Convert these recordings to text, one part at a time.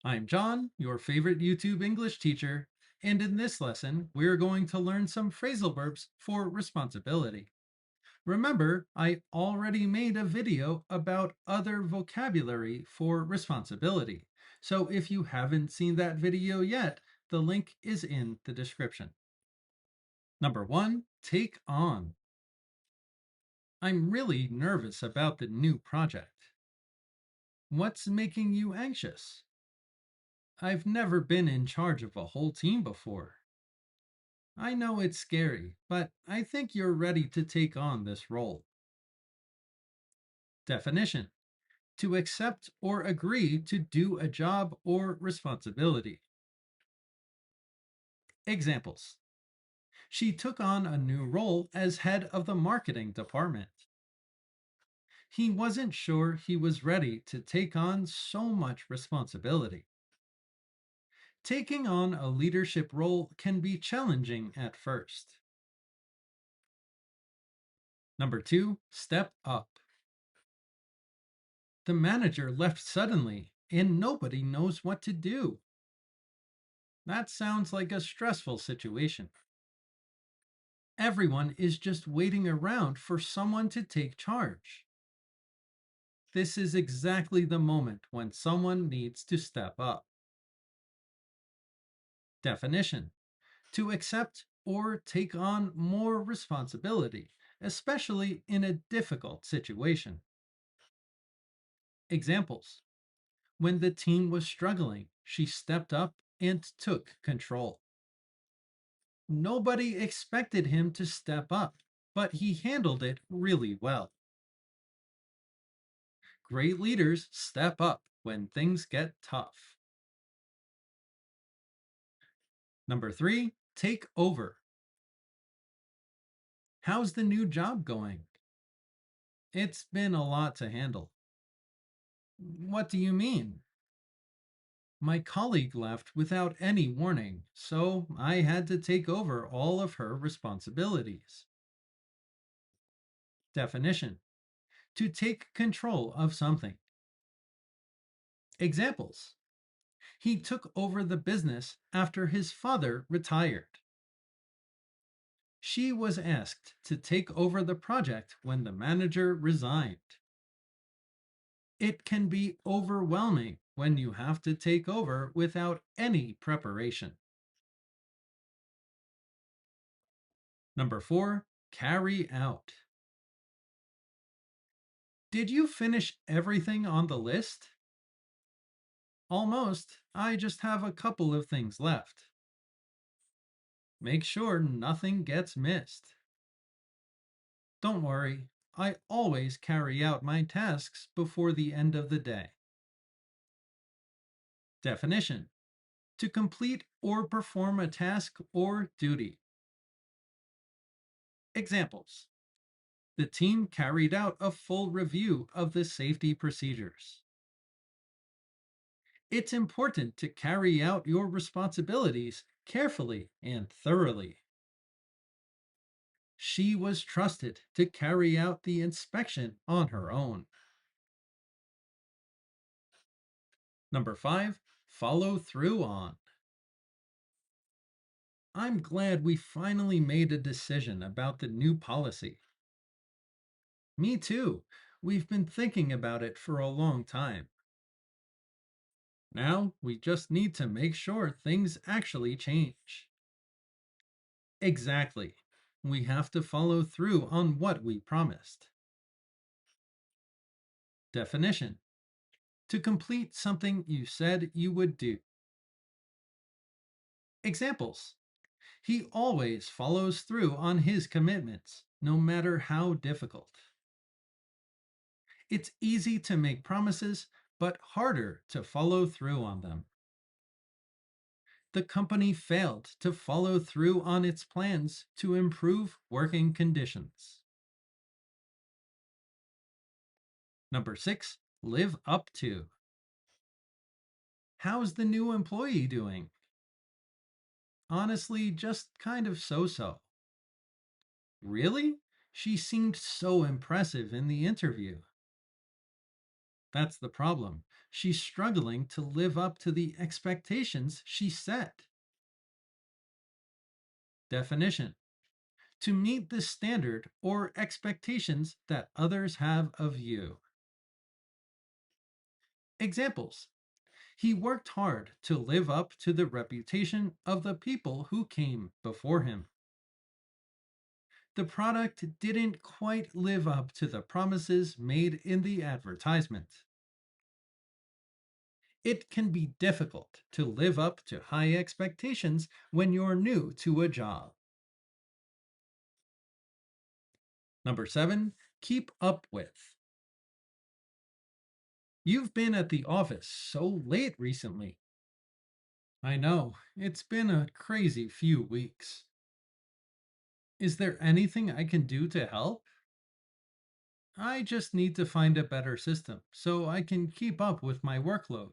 I'm John, your favorite YouTube English teacher, and in this lesson, we're going to learn some phrasal verbs for responsibility. Remember, I already made a video about other vocabulary for responsibility, so if you haven't seen that video yet, the link is in the description. Number 1, take on. I'm really nervous about the new project. What's making you anxious? I've never been in charge of a whole team before. I know it's scary, but I think you're ready to take on this role. Definition: to accept or agree to do a job or responsibility. Examples: she took on a new role as head of the marketing department. He wasn't sure he was ready to take on so much responsibility. Taking on a leadership role can be challenging at first. Number 2, step up. The manager left suddenly, and nobody knows what to do. That sounds like a stressful situation. Everyone is just waiting around for someone to take charge. This is exactly the moment when someone needs to step up. Definition: to accept or take on more responsibility, especially in a difficult situation. Examples: when the team was struggling, she stepped up and took control. Nobody expected him to step up, but he handled it really well. Great leaders step up when things get tough. Number 3, take over. How's the new job going? It's been a lot to handle. What do you mean? My colleague left without any warning, so I had to take over all of her responsibilities. Definition: to take control of something. Examples: he took over the business after his father retired. She was asked to take over the project when the manager resigned. It can be overwhelming when you have to take over without any preparation. Number 4, carry out. Did you finish everything on the list? Almost. I just have a couple of things left. Make sure nothing gets missed. Don't worry, I always carry out my tasks before the end of the day. Definition: to complete or perform a task or duty. Examples: the team carried out a full review of the safety procedures. It's important to carry out your responsibilities carefully and thoroughly. She was trusted to carry out the inspection on her own. Number 5, follow through on. I'm glad we finally made a decision about the new policy. Me too. We've been thinking about it for a long time. Now we just need to make sure things actually change. Exactly. We have to follow through on what we promised. Definition: to complete something you said you would do. Examples: he always follows through on his commitments, no matter how difficult. It's easy to make promises, but harder to follow through on them. The company failed to follow through on its plans to improve working conditions. Number 6, live up to. How's the new employee doing? Honestly, just kind of so so. Really? She seemed so impressive in the interview. That's the problem. She's struggling to live up to the expectations she set. Definition: to meet the standard or expectations that others have of you. Examples: he worked hard to live up to the reputation of the people who came before him. The product didn't quite live up to the promises made in the advertisement. It can be difficult to live up to high expectations when you're new to a job. Number 7, keep up with. You've been at the office so late recently. I know, it's been a crazy few weeks. Is there anything I can do to help? I just need to find a better system so I can keep up with my workload.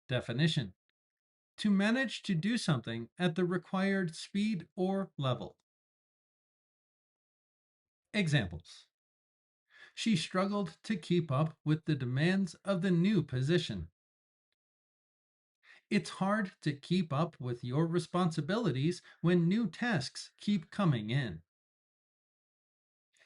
Definition: to manage to do something at the required speed or level. Examples: she struggled to keep up with the demands of the new position. It's hard to keep up with your responsibilities when new tasks keep coming in.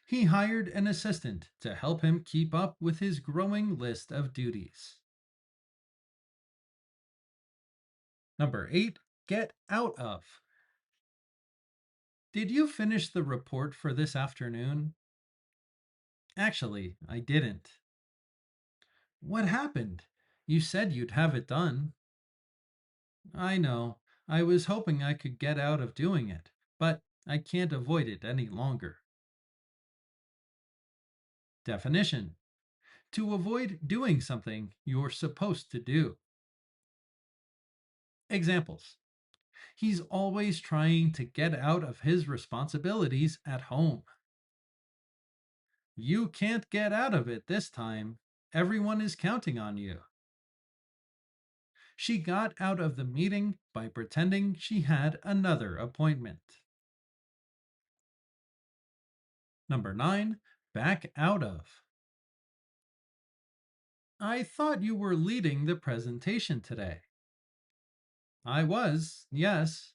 He hired an assistant to help him keep up with his growing list of duties. Number 8, get out of. Did you finish the report for this afternoon? Actually, I didn't. What happened? You said you'd have it done. I know. I was hoping I could get out of doing it, but I can't avoid it any longer. Definition: to avoid doing something you're supposed to do. Examples: he's always trying to get out of his responsibilities at home. You can't get out of it this time. Everyone is counting on you. She got out of the meeting by pretending she had another appointment. Number 9, back out of. I thought you were leading the presentation today. I was, yes.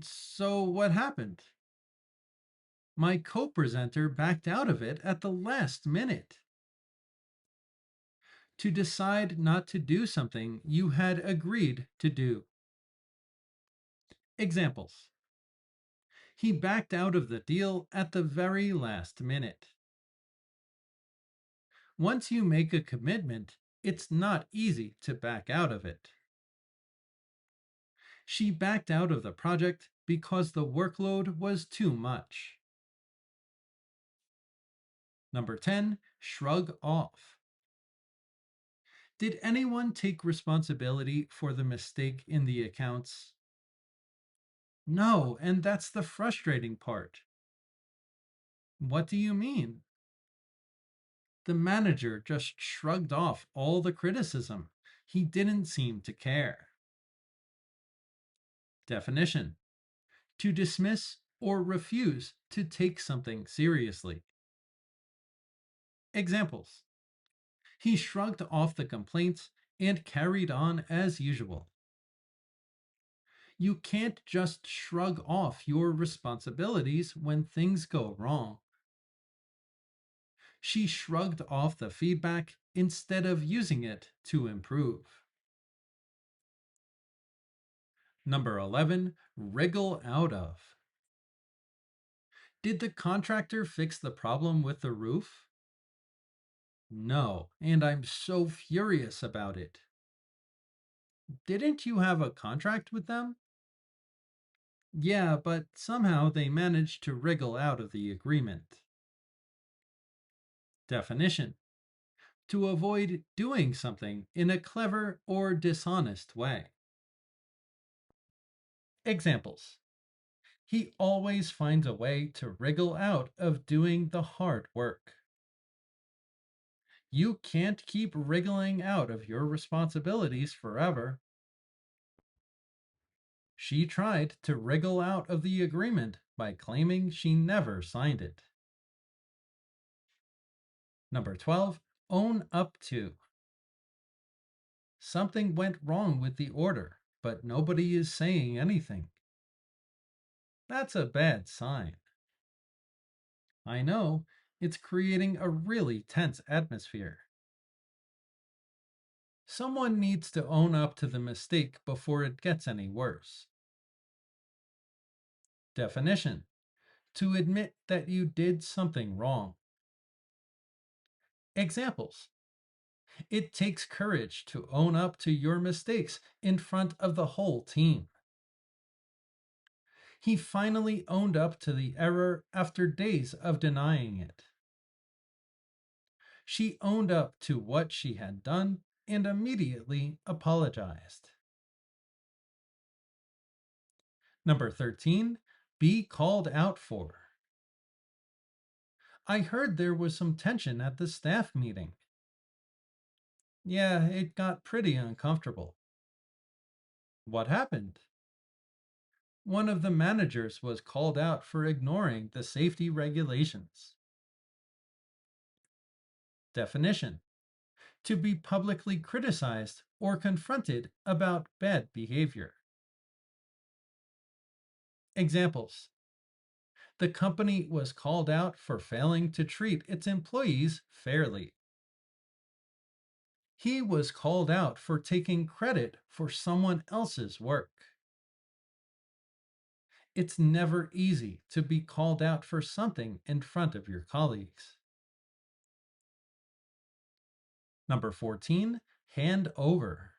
So what happened? My co presenter backed out of it at the last minute. To decide not to do something you had agreed to do. Examples: he backed out of the deal at the very last minute. Once you make a commitment, it's not easy to back out of it. She backed out of the project because the workload was too much. Number 10, shrug off. Did anyone take responsibility for the mistake in the accounts? No, and that's the frustrating part. What do you mean? The manager just shrugged off all the criticism. He didn't seem to care. Definition: to dismiss or refuse to take something seriously. Examples: he shrugged off the complaints and carried on as usual. You can't just shrug off your responsibilities when things go wrong. She shrugged off the feedback instead of using it to improve. Number 11, wriggle out of. Did the contractor fix the problem with the roof? No, and I'm so furious about it. Didn't you have a contract with them? Yeah, but somehow they managed to wriggle out of the agreement. Definition: to avoid doing something in a clever or dishonest way. Examples: he always finds a way to wriggle out of doing the hard work. You can't keep wriggling out of your responsibilities forever. She tried to wriggle out of the agreement by claiming she never signed it. Number 12, own up to. Something went wrong with the order, but nobody is saying anything. That's a bad sign. I know, it's creating a really tense atmosphere. Someone needs to own up to the mistake before it gets any worse. Definition: to admit that you did something wrong. Examples: it takes courage to own up to your mistakes in front of the whole team. He finally owned up to the error after days of denying it. She owned up to what she had done and immediately apologized. Number 13, be called out for. I heard there was some tension at the staff meeting. Yeah, it got pretty uncomfortable. What happened? One of the managers was called out for ignoring the safety regulations. Definition: to be publicly criticized or confronted about bad behavior. Examples: the company was called out for failing to treat its employees fairly. He was called out for taking credit for someone else's work. It's never easy to be called out for something in front of your colleagues. Number 14, hand over.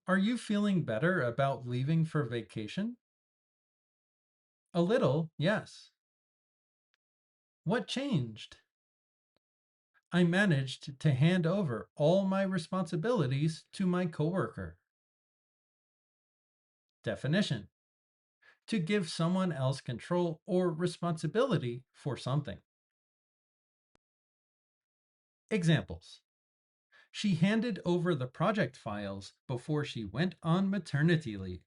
Are you feeling better about leaving for vacation? A little, yes. What changed? I managed to hand over all my responsibilities to my coworker. Definition: to give someone else control or responsibility for something. Examples: she handed over the project files before she went on maternity leave.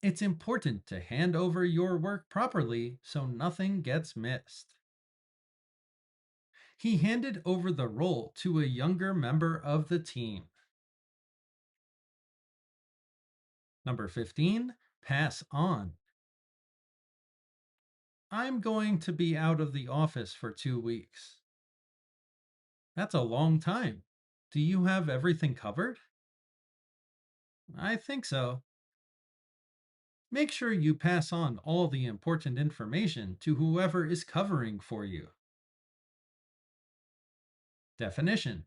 It's important to hand over your work properly so nothing gets missed. He handed over the role to a younger member of the team. Number 15, pass on. I'm going to be out of the office for 2 weeks. That's a long time. Do you have everything covered? I think so. Make sure you pass on all the important information to whoever is covering for you. Definition: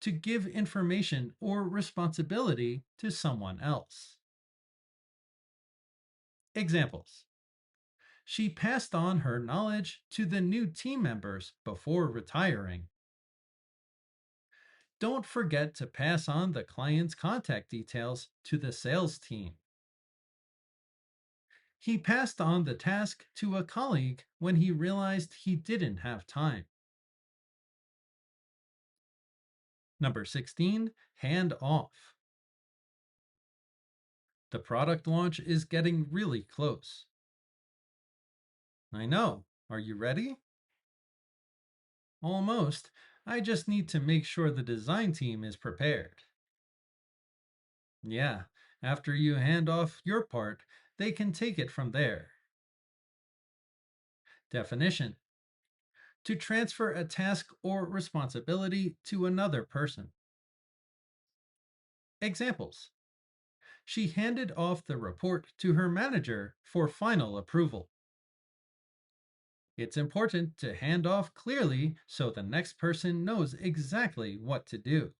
to give information or responsibility to someone else. Examples: she passed on her knowledge to the new team members before retiring. Don't forget to pass on the client's contact details to the sales team. He passed on the task to a colleague when he realized he didn't have time. Number 16, hand off. The product launch is getting really close. I know. Are you ready? Almost. I just need to make sure the design team is prepared. Yeah, after you hand off your part, they can take it from there. Definition: to transfer a task or responsibility to another person. Examples: she handed off the report to her manager for final approval. It's important to hand off clearly so the next person knows exactly what to do.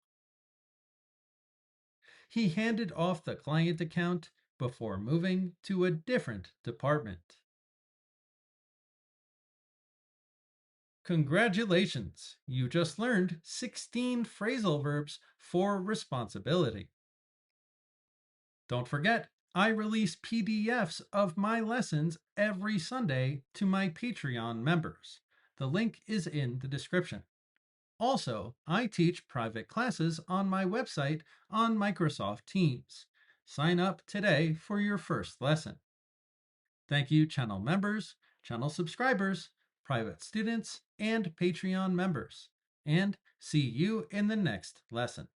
He handed off the client account before moving to a different department. Congratulations! You just learned 16 phrasal verbs for responsibility. Don't forget, I release PDFs of my lessons every Sunday to my Patreon members. The link is in the description. Also, I teach private classes on my website on Microsoft Teams. Sign up today for your first lesson. Thank you, channel members, channel subscribers, private students, and Patreon members. And see you in the next lesson.